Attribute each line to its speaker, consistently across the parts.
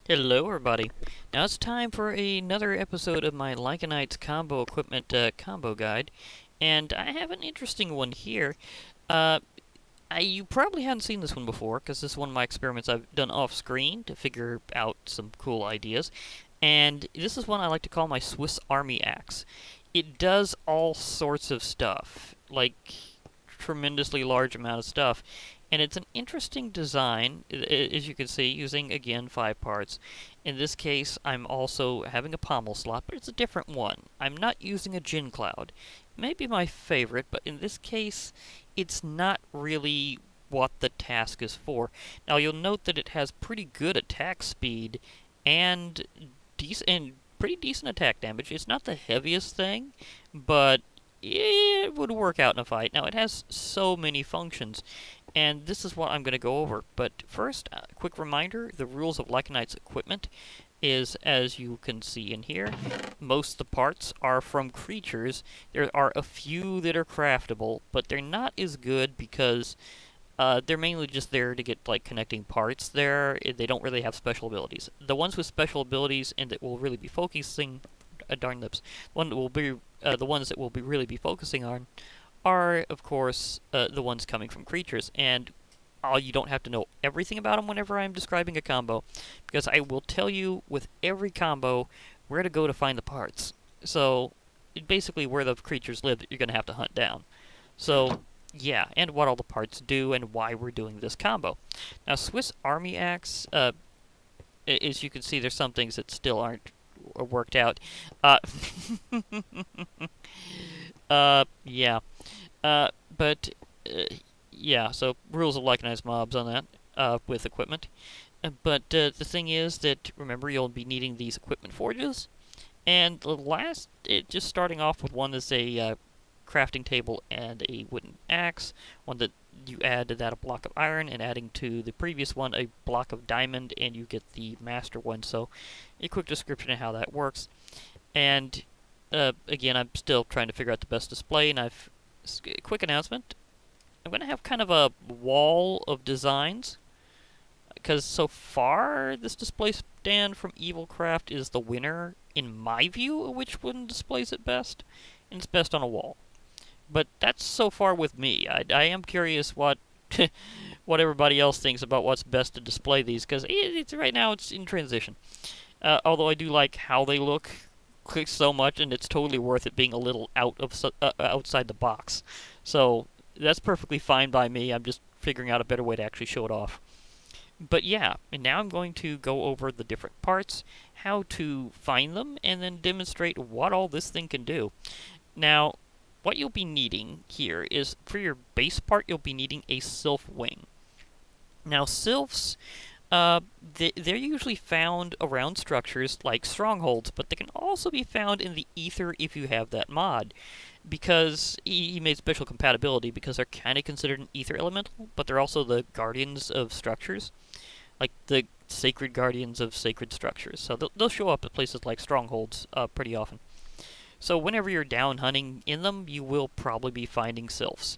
Speaker 1: Hello everybody. Now it's time for another episode of my Lycanites combo equipment combo guide, and I have an interesting one here. Uh, you probably haven't seen this one before, because this is one of my experiments I've done off-screen to figure out some cool ideas, and this is one I like to call my Swiss Army Axe. It does all sorts of stuff, like tremendously large amount of stuff, and it's an interesting design, as you can see, using, again, 5 parts. In this case, I'm also having a pommel slot, but it's a different one. I'm not using a gin cloud. It may be my favorite, but in this case, it's not really what the task is for. Now, you'll note that it has pretty good attack speed and pretty decent attack damage. It's not the heaviest thing, but it would work out in a fight. Now, it has so many functions, and this is what I'm going to go over. But first, a quick reminder, the rules of Lycanites equipment is, as you can see in here, most of the parts are from creatures. There are a few that are craftable, but they're not as good because they're mainly just there to get, like, connecting parts there. They don't really have special abilities. The ones with special abilities and that will really be focusing... darn lips. The ones that we'll really be focusing on are, of course, the ones coming from creatures. And you don't have to know everything about them whenever I'm describing a combo, because I will tell you with every combo where to go to find the parts. So, basically where the creatures live that you're going to have to hunt down. So, yeah, and what all the parts do and why we're doing this combo. Now, Swiss Army Axe, as you can see, there's some things that still aren't worked out. Yeah. Yeah, so rules of Lycanized mobs on that, with equipment. But the thing is that, remember, you'll be needing these equipment forges. And the last, just starting off with one is a crafting table and a wooden axe. One that you add to that a block of iron, and adding to the previous one a block of diamond, and you get the master one. So, a quick description of how that works. And, again, I'm still trying to figure out the best display, and quick announcement. I'm going to have kind of a wall of designs, because so far, this display stand from Evilcraft is the winner, in my view, of which one displays it best, and it's best on a wall. But that's so far with me. I am curious what what everybody else thinks about what's best to display these, because right now it's in transition. Although I do like how they look so much, and it's totally worth it being a little outside the box. So that's perfectly fine by me. I'm just figuring out a better way to actually show it off. But yeah, and now I'm going to go over the different parts, how to find them, and then demonstrate what all this thing can do. Now, what you'll be needing here is, for your base part, you'll be needing a sylph wing. Now, sylphs, they're usually found around structures like strongholds, but they can also be found in the ether if you have that mod. Because he made special compatibility, because they're kind of considered an ether elemental, but they're also the guardians of structures. Like the sacred guardians of sacred structures. So they'll show up at places like strongholds pretty often. So whenever you're down hunting in them, you will probably be finding sylphs.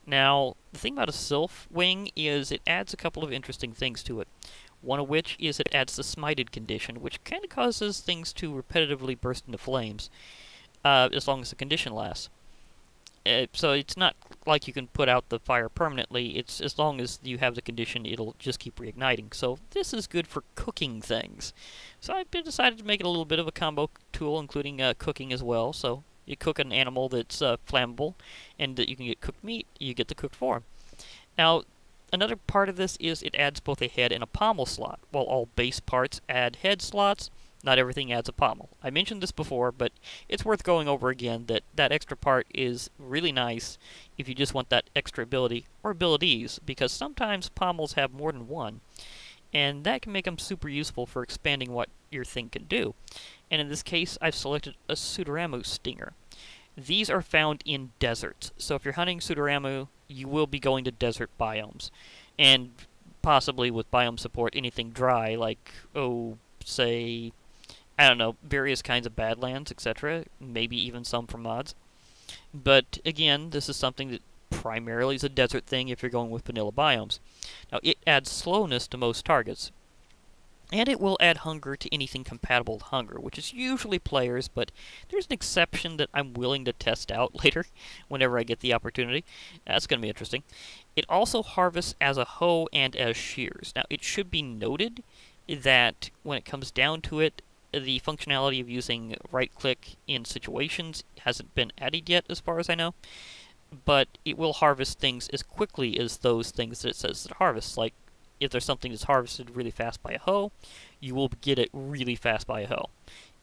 Speaker 1: Now, the thing about a sylph wing is it adds a couple of interesting things to it. One of which is it adds the smited condition, which kind of causes things to repetitively burst into flames, as long as the condition lasts. So it's not like you can put out the fire permanently. It's as long as you have the condition, it'll just keep reigniting. So this is good for cooking things. So I've decided to make it a little bit of a combo tool, including cooking as well. So you cook an animal that's flammable, and that you can get cooked meat, you get the cooked form. Now, another part of this is it adds both a head and a pommel slot. While all base parts add head slots, not everything adds a pommel. I mentioned this before, but it's worth going over again that that extra part is really nice if you just want that extra ability, or abilities, because sometimes pommels have more than one, and that can make them super useful for expanding what your thing can do. And in this case, I've selected a Pseudoramu Stinger. These are found in deserts, so if you're hunting Pseudoramu, you will be going to desert biomes, and possibly with biome support, anything dry, like, say, I don't know, various kinds of badlands, etc., maybe even some from mods. But, again, this is something that primarily is a desert thing if you're going with vanilla biomes. Now, it adds slowness to most targets. And it will add hunger to anything compatible with hunger, which is usually players, but there's an exception that I'm willing to test out later, whenever I get the opportunity. That's going to be interesting. It also harvests as a hoe and as shears. Now, it should be noted that when it comes down to it, the functionality of using right-click in situations hasn't been added yet, as far as I know, but it will harvest things as quickly as those things that it says it harvests, like if there's something that's harvested really fast by a hoe, you will get it really fast by a hoe.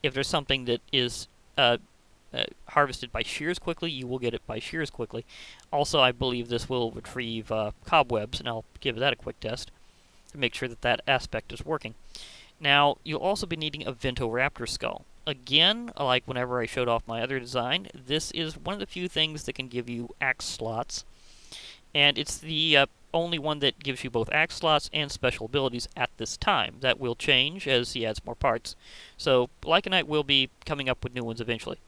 Speaker 1: If there's something that is harvested by shears quickly, you will get it by shears quickly. Also, I believe this will retrieve cobwebs, and I'll give that a quick test to make sure that that aspect is working. Now, you'll also be needing a Ventoraptor skull. Again, like whenever I showed off my other design, this is one of the few things that can give you axe slots, and it's the only one that gives you both axe slots and special abilities at this time. That will change as he adds more parts. So Lycanite will be coming up with new ones eventually.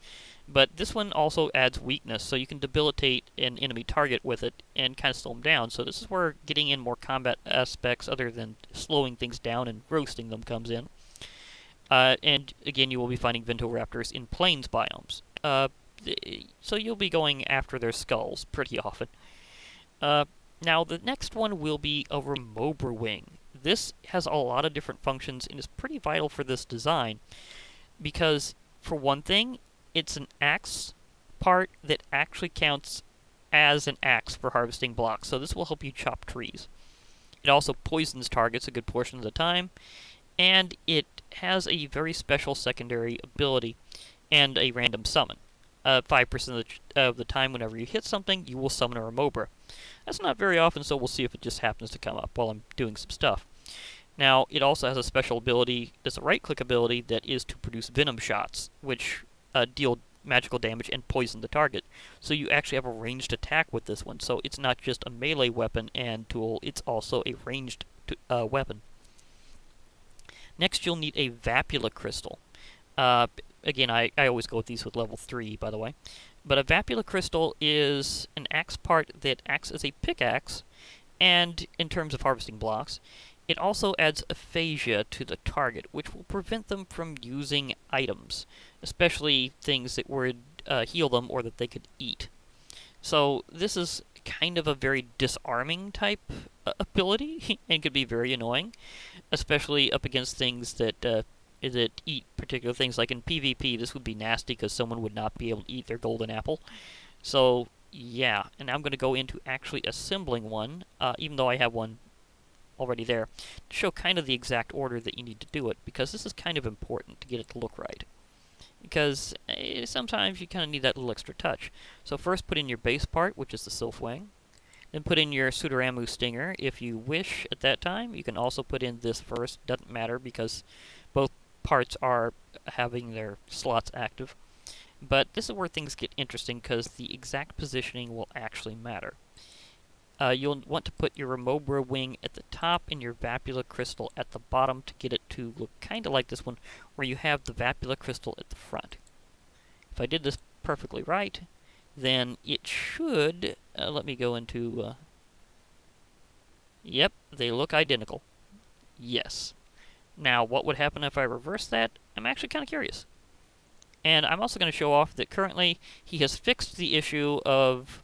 Speaker 1: But this one also adds weakness, so you can debilitate an enemy target with it and kind of slow them down. So this is where getting in more combat aspects other than slowing things down and roasting them comes in. And again, you will be finding Ventoraptors in plains biomes. So you'll be going after their skulls pretty often. Now, the next one will be a Remobra Wing. This has a lot of different functions and is pretty vital for this design because, for one thing, it's an axe part that actually counts as an axe for harvesting blocks, so this will help you chop trees. It also poisons targets a good portion of the time, and it has a very special secondary ability and a random summon. 5% of the time whenever you hit something, you will summon a Remobra. That's not very often, so we'll see if it just happens to come up while I'm doing some stuff. Now, it also has a special ability, it's a right-click ability, that is to produce venom shots, which deal magical damage and poison the target. So you actually have a ranged attack with this one, so it's not just a melee weapon and tool, it's also a ranged weapon. Next, you'll need a Vapula Crystal. Again, I always go with these with level 3, by the way. But a Vapula Crystal is an axe part that acts as a pickaxe, and in terms of harvesting blocks, it also adds aphasia to the target, which will prevent them from using items, especially things that would heal them or that they could eat. So this is kind of a very disarming type ability, and could be very annoying, especially up against things that eat particular things. Like in PvP, this would be nasty because someone would not be able to eat their golden apple. So, yeah, and I'm going to go into actually assembling one, even though I have one already there, to show kind of the exact order that you need to do it, because this is kind of important to get it to look right. Because sometimes you kind of need that little extra touch. So first put in your base part, which is the Sylph Wing. Then put in your Sudaramu Stinger. If you wish at that time, you can also put in this first. Doesn't matter because both parts are having their slots active. But this is where things get interesting because the exact positioning will actually matter. You'll want to put your Remobra Wing at the top and your Vapula Crystal at the bottom to get it to look kind of like this one, where you have the Vapula Crystal at the front. If I did this perfectly right, then it should... let me go into... Yep, they look identical. Yes. Now, what would happen if I reverse that? I'm actually kind of curious. And I'm also going to show off that currently he has fixed the issue of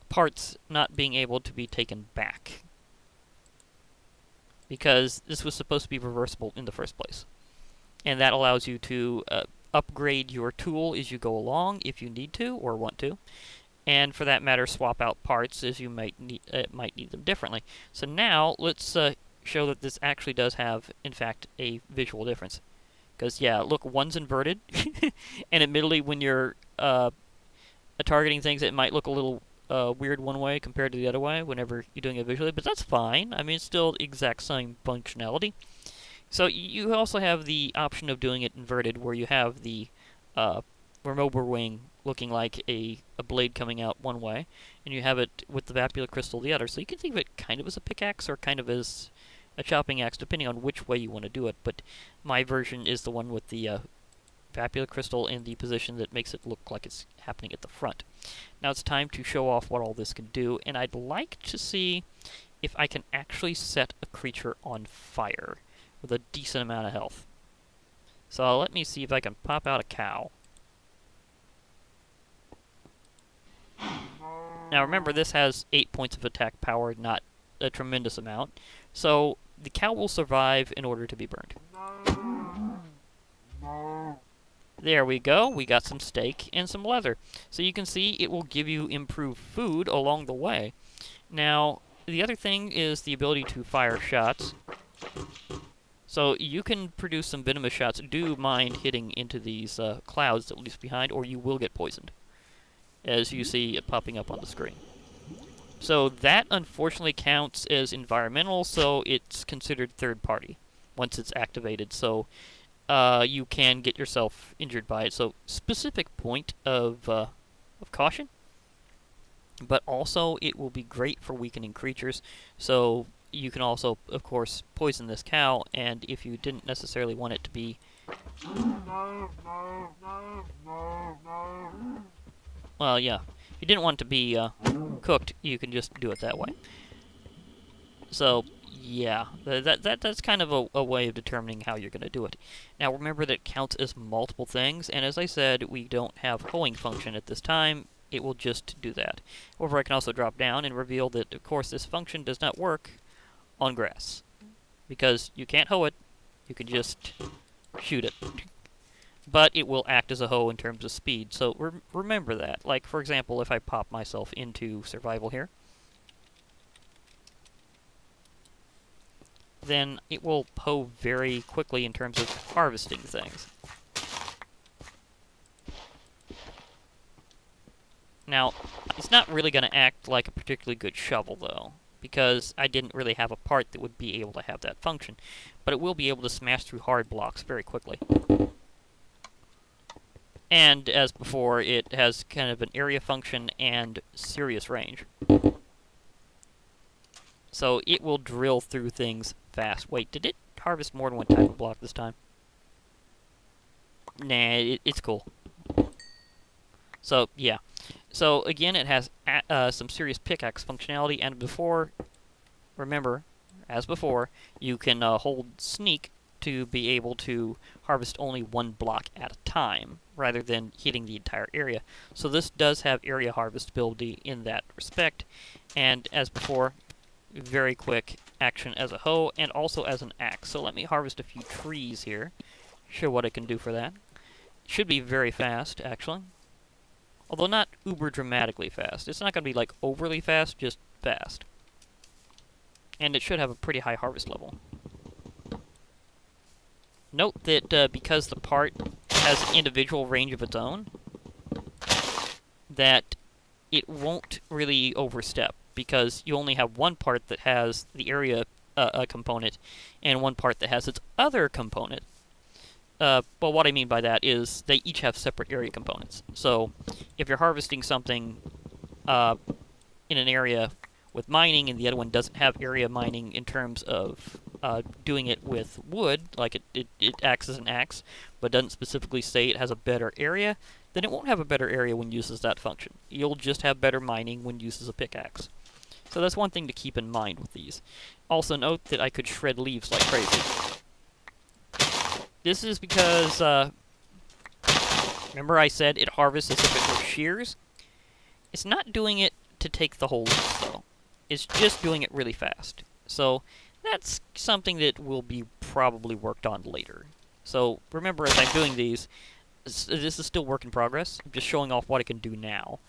Speaker 1: parts not being able to be taken back, because this was supposed to be reversible in the first place. And that allows you to upgrade your tool as you go along if you need to or want to, and for that matter swap out parts as you might need them differently. So now let's show that this actually does have, in fact, a visual difference. Because, yeah, look, one's inverted, and admittedly when you're targeting things, it might look a little weird one way compared to the other way whenever you're doing it visually, but that's fine. I mean, it's still the exact same functionality. So you also have the option of doing it inverted, where you have the Remobra Wing looking like a blade coming out one way, and you have it with the Vapula Crystal the other. So you can think of it kind of as a pickaxe or kind of as a chopping axe, depending on which way you want to do it. But my version is the one with the Vapula Crystal in the position that makes it look like it's happening at the front. Now it's time to show off what all this can do, and I'd like to see if I can actually set a creature on fire with a decent amount of health. So let me see if I can pop out a cow. Now remember, this has 8 points of attack power, not a tremendous amount. So the cow will survive in order to be burned. There we go. We got some steak and some leather. So you can see it will give you improved food along the way. Now, the other thing is the ability to fire shots. So you can produce some venomous shots. Do mind hitting into these clouds that leaves behind, or you will get poisoned, as you see it popping up on the screen. So that unfortunately counts as environmental, so it's considered third party once it's activated. So you can get yourself injured by it. So specific point of caution. But also it will be great for weakening creatures. So you can also, of course, poison this cow, and if you didn't necessarily want it to be... Well, yeah. If you didn't want it to be cooked, you can just do it that way. So, yeah. That's kind of a way of determining how you're going to do it. Now, remember that it counts as multiple things, and as I said, we don't have hoeing function at this time. It will just do that. However, I can also drop down and reveal that, of course, this function does not work on grass, because you can't hoe it, you can just shoot it. But it will act as a hoe in terms of speed, so remember that. Like, for example, if I pop myself into survival here, then it will hoe very quickly in terms of harvesting things. Now, it's not really going to act like a particularly good shovel, though, because I didn't really have a part that would be able to have that function. But it will be able to smash through hard blocks very quickly. And, as before, it has kind of an area function and serious range. So it will drill through things fast. Wait, did it harvest more than one type of block this time? Nah, it's cool. So, yeah. So, again, it has some serious pickaxe functionality, and before, remember, as before, you can hold sneak to be able to harvest only one block at a time, rather than hitting the entire area. So this does have area harvestability in that respect, and as before, very quick action as a hoe, and also as an axe. So let me harvest a few trees here, show what I can do for that. Should be very fast, actually. Although not uber dramatically fast. It's not going to be like overly fast, just fast. And it should have a pretty high harvest level. Note that because the part has an individual range of its own, that it won't really overstep, because you only have one part that has the area component, and one part that has its other component. Well, what I mean by that is they each have separate area components. So, if you're harvesting something in an area with mining, and the other one doesn't have area mining in terms of doing it with wood, like it acts as an axe, but doesn't specifically say it has a better area, then it won't have a better area when it uses that function. You'll just have better mining when it uses a pickaxe. So that's one thing to keep in mind with these. Also note that I could shred leaves like crazy. This is because, remember I said it harvests as if it were shears? It's not doing it to take the whole leaf, though. It's just doing it really fast. So, that's something that will be probably worked on later. So, remember, as I'm doing these, this is still work in progress. I'm just showing off what I can do now.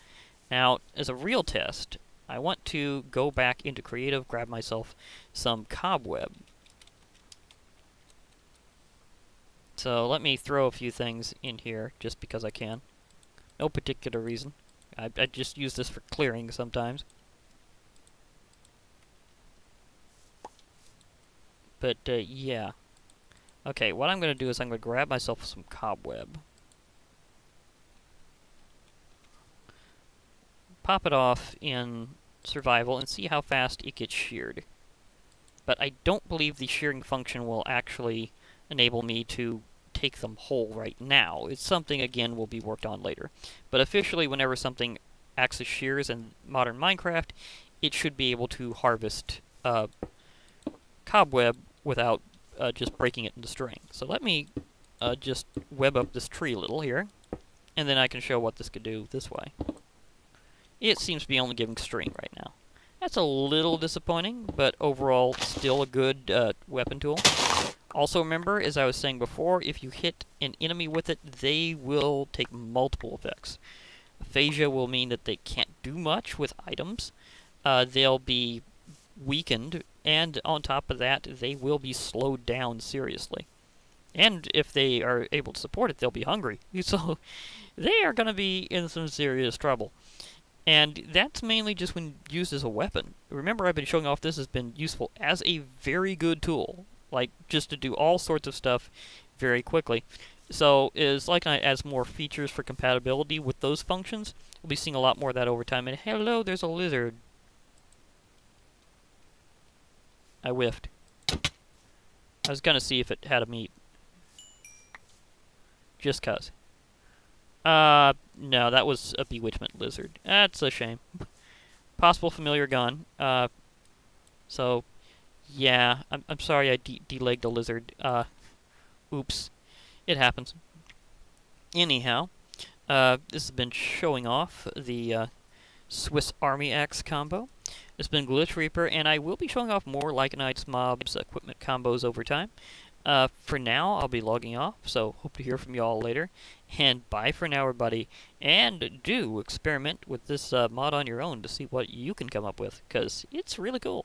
Speaker 1: Now, as a real test, I want to go back into Creative, grab myself some cobweb. So, let me throw a few things in here, just because I can. No particular reason. I just use this for clearing sometimes. But, yeah. Okay, what I'm going to do is I'm going to grab myself some cobweb. Pop it off in survival and see how fast it gets sheared. But I don't believe the shearing function will actually enable me to take them whole right now. It's something, again, will be worked on later. But officially, whenever something acts as shears in modern Minecraft, it should be able to harvest cobweb without just breaking it into string. So let me just web up this tree a little here, and then I can show what this could do this way. It seems to be only giving string right now. That's a little disappointing, but overall still a good weapon tool. Also remember, as I was saying before, if you hit an enemy with it, they will take multiple effects. Aphasia will mean that they can't do much with items. They'll be weakened, and on top of that, they will be slowed down seriously. And if they are able to support it, they'll be hungry. So they are going to be in some serious trouble. And that's mainly just when used as a weapon. Remember, I've been showing off this has been useful as a very good tool. Like, just to do all sorts of stuff very quickly. So, as Lycanite adds more features for compatibility with those functions, we'll be seeing a lot more of that over time. And hello, there's a lizard. I whiffed. I was gonna see if it had a meat. Just 'cause. No, that was a bewitchment lizard. That's a shame. Possible familiar gone. So, yeah, I'm sorry I delegged a lizard. Oops. It happens. Anyhow, this has been showing off the Swiss Army Axe combo. It's been Glitch Reaper, and I will be showing off more Lycanites mobs equipment combos over time. For now, I'll be logging off, so hope to hear from you all later. And bye for now, everybody. And do experiment with this mod on your own to see what you can come up with, because it's really cool.